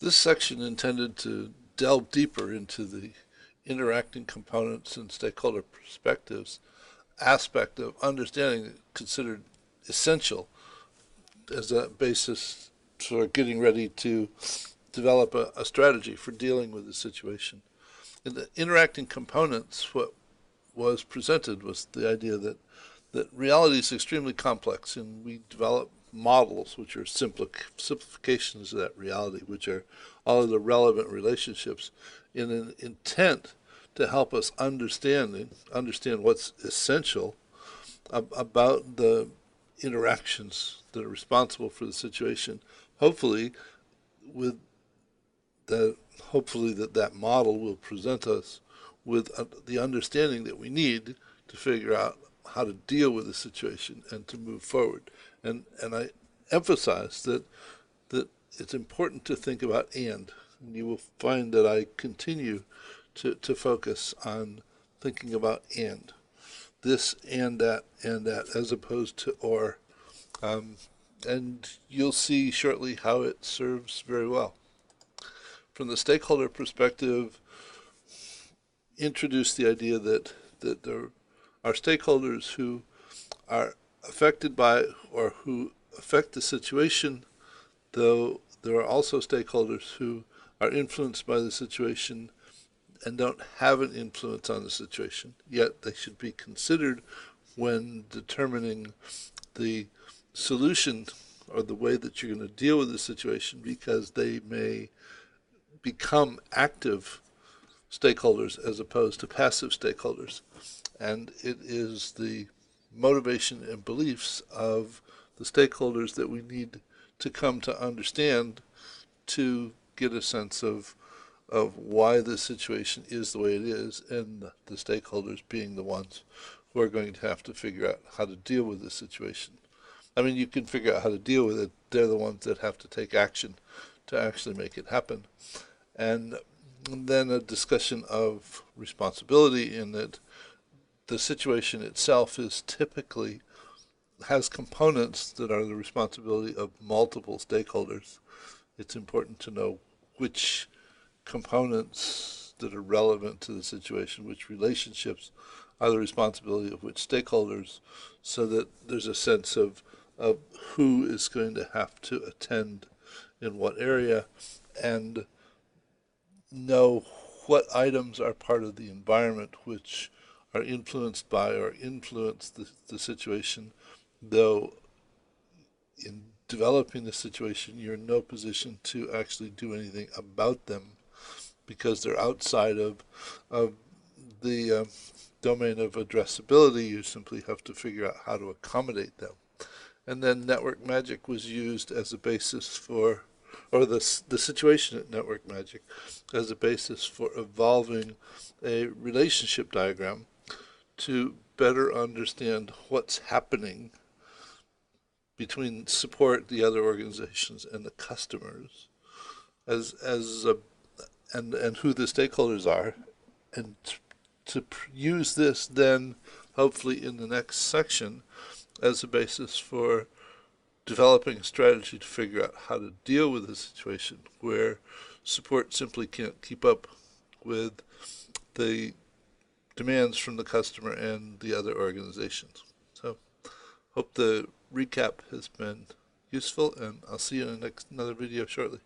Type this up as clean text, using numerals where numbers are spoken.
This section intended to delve deeper into the interacting components and stakeholder perspectives aspect of understanding considered essential as a basis for getting ready to develop a strategy for dealing with the situation. In the interacting components, what was presented was the idea that reality is extremely complex, and we develop models which are simplifications of that reality, which are all of the relevant relationships in an intent to help us understand what's essential about the interactions that are responsible for the situation. Hopefully, with the hopefully that model will present us with the understanding that we need to figure out how to deal with the situation and to move forward. And I emphasize that it's important to think about and you will find that I continue to focus on thinking about and this and that as opposed to or. Um, and you'll see shortly how it serves very well. From the stakeholder perspective, introduce the idea that there are stakeholders who are affected by or who affect the situation, though there are also stakeholders who are influenced by the situation and don't have an influence on the situation, yet they should be considered when determining the solution or the way that you're going to deal with the situation because they may become active stakeholders as opposed to passive stakeholders. And it is the motivation and beliefs of the stakeholders that we need to come to understand to get a sense of why the situation is the way it is, and the stakeholders being the ones who are going to have to figure out how to deal with the situation. I mean, you can figure out how to deal with it. They're the ones that have to take action to actually make it happen. And then a discussion of responsibility in that the situation itself is typically has components that are the responsibility of multiple stakeholders. It's important to know which components that are relevant to the situation, which relationships are the responsibility of which stakeholders, so that there's a sense of who is going to have to attend in what area and know what items are part of the environment which are influenced by or influence the situation, though in developing the situation, you're in no position to actually do anything about them because they're outside of the domain of addressability. You simply have to figure out how to accommodate them. And then network magic was used as a basis for, or the situation at network magic as a basis for evolving a relationship diagram to better understand what's happening between support, the other organizations, and the customers, as a, and who the stakeholders are, and to use this then hopefully in the next section as a basis for developing a strategy to figure out how to deal with a situation where support simply can't keep up with the demands from the customer and the other organizations. So, hope the recap has been useful, and I'll see you in another video shortly.